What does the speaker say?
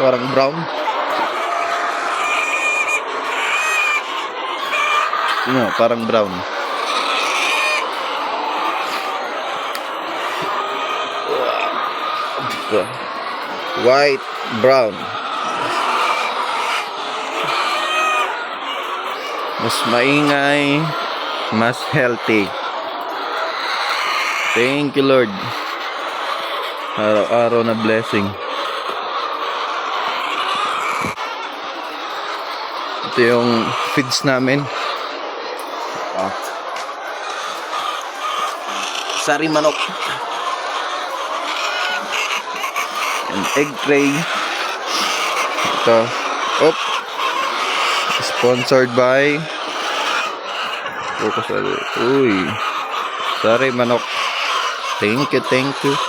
Parang brown. No, parang brown. White, brown. Mas maingay, mas healthy. Thank you, Lord. Araw-araw na blessing. Ito yung feeds namin. Sari manok. And egg tray. Ito. Sponsored by Sari manok. Thank you.